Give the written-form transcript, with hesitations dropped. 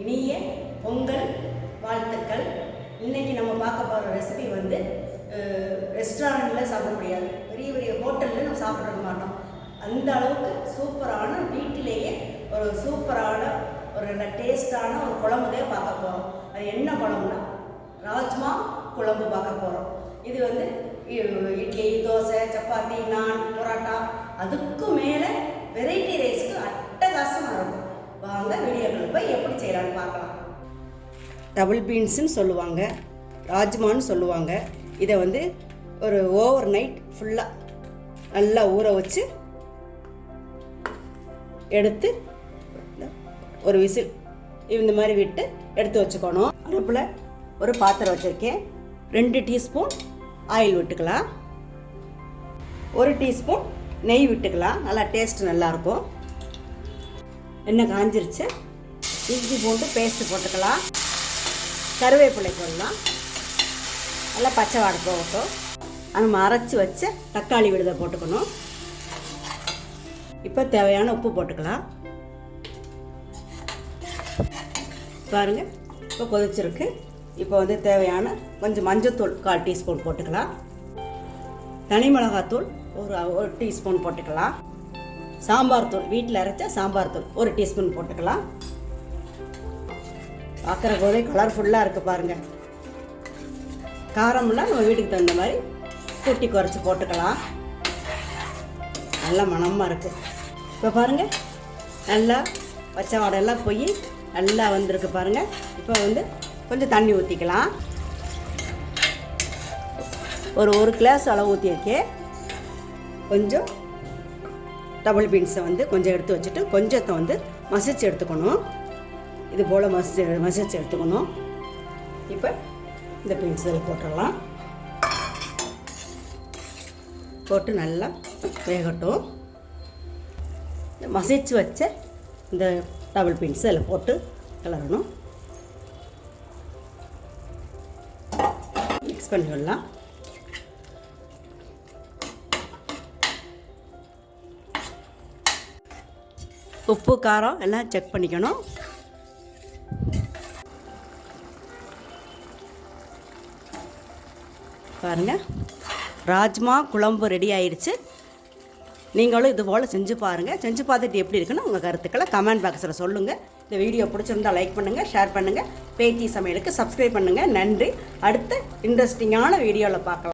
இனிய பொங்கல் வாழ்த்துக்கள். இன்றைக்கி நம்ம பார்க்க போகிற ரெசிபி வந்து ரெஸ்டாரண்ட்டில் சாப்பிட முடியாது, பெரிய பெரிய ஹோட்டலில் நம்ம சாப்பிட மாட்டோம். அந்த அளவுக்கு சூப்பரான வீட்டிலேயே ஒரு சூப்பரான ஒரு நல்ல டேஸ்டான ஒரு குழம்புதே பார்க்க போகிறோம். அது என்ன குழம்புனா ராஜ்மா குழம்பு பார்க்க போகிறோம். இது வந்து இட்லி, தோசை, சப்பாத்தி, நான், பரோட்டா, அதுக்கும் மேலே வெரைட்டி ரைஸ்க்கு அட்டகாசமாக இருக்கும். வாங்க வீடியோக்கள் போய் எப்படி செய்யலான்னு பார்க்கலாம். டபுள் பீன்ஸுன்னு சொல்லுவாங்க, ராஜ்மான்னு சொல்லுவாங்க. இதை வந்து ஒரு ஓவர் நைட் ஃபுல்லாக நல்லா ஊற வச்சு எடுத்து ஒரு விசில் இந்த மாதிரி விட்டு எடுத்து வச்சுக்கணும். அடுப்பில் ஒரு பாத்திரம் வச்சுருக்கேன். 2 டீஸ்பூன் ஆயில் விட்டுக்கலாம், 1 டீஸ்பூன் நெய் விட்டுக்கலாம். நல்லா டேஸ்ட் நல்லாயிருக்கும். எண்ணெய் காஞ்சிருச்சு. இஞ்சி பூண்டு பேஸ்ட்டு போட்டுக்கலாம், கருவேப்பிலை போடலாம். நல்லா பச்சை வாடை போகட்டும். நம்ம அரைச்சி வச்ச தக்காளி விழுதை போட்டுக்கணும். இப்போ தேவையான உப்பு போட்டுக்கலாம். பாருங்கள், இப்போ கொதிச்சிருக்கு. இப்போ வந்து தேவையான கொஞ்சம் மஞ்சத்தூள் 1/4 டீஸ்பூன் போட்டுக்கலாம். தனி மிளகாத்தூள் ஒரு டீஸ்பூன் போட்டுக்கலாம். சாம்பார் தூள், வீட்டில் அரைச்ச சாம்பார் தூள் 1 டீஸ்பூன் போட்டுக்கலாம். பார்க்குற போதே கலர்ஃபுல்லாக இருக்குது பாருங்கள். காரம்லாம் நம்ம வீட்டுக்கு தகுந்த மாதிரி கூட்டி குறைச்சி போட்டுக்கலாம். நல்லா மணமாக இருக்குது. இப்போ பாருங்கள், நல்லா பச்சை வாடையெல்லாம் போய் நல்லா வந்திருக்கு பாருங்கள். இப்போ வந்து கொஞ்சம் தண்ணி ஊற்றிக்கலாம். ஒரு கிளாஸ் அளவு ஊற்றிருக்கேன். கொஞ்சம் டபுள் பீன்ஸை வந்து கொஞ்சம் எடுத்து வச்சுட்டு கொஞ்சத்தை வந்து மசிச்சு எடுத்துக்கணும். இது போல் மசிச்சு எடுத்துக்கணும். இப்போ இந்த பீன்ஸ் இதில் போட்டுடலாம். போட்டு நல்லா வேகட்டும். மசிச்சு வச்ச இந்த டபுள் பீன்ஸ் அதில் போட்டு கிளறணும். மிக்ஸ் பண்ணி விடலாம். உப்பு காரம் எல்லாம் செக் பண்ணிக்கணும். பாருங்கள், ராஜ்மா குழம்பு ரெடி ஆயிடுச்சு. நீங்களும் இது போல் செஞ்சு பாருங்கள். செஞ்சு பார்த்துட்டு எப்படி இருக்குன்னு உங்கள் கருத்துக்களை கமெண்ட் பாக்ஸில் சொல்லுங்கள். இந்த வீடியோ பிடிச்சிருந்தால் லைக் பண்ணுங்கள், ஷேர் பண்ணுங்கள். பேத்தி சமையலுக்கு சப்ஸ்கிரைப் பண்ணுங்கள். நன்றி. அடுத்த இன்ட்ரெஸ்டிங்கான வீடியோவில் பார்க்கலாம்.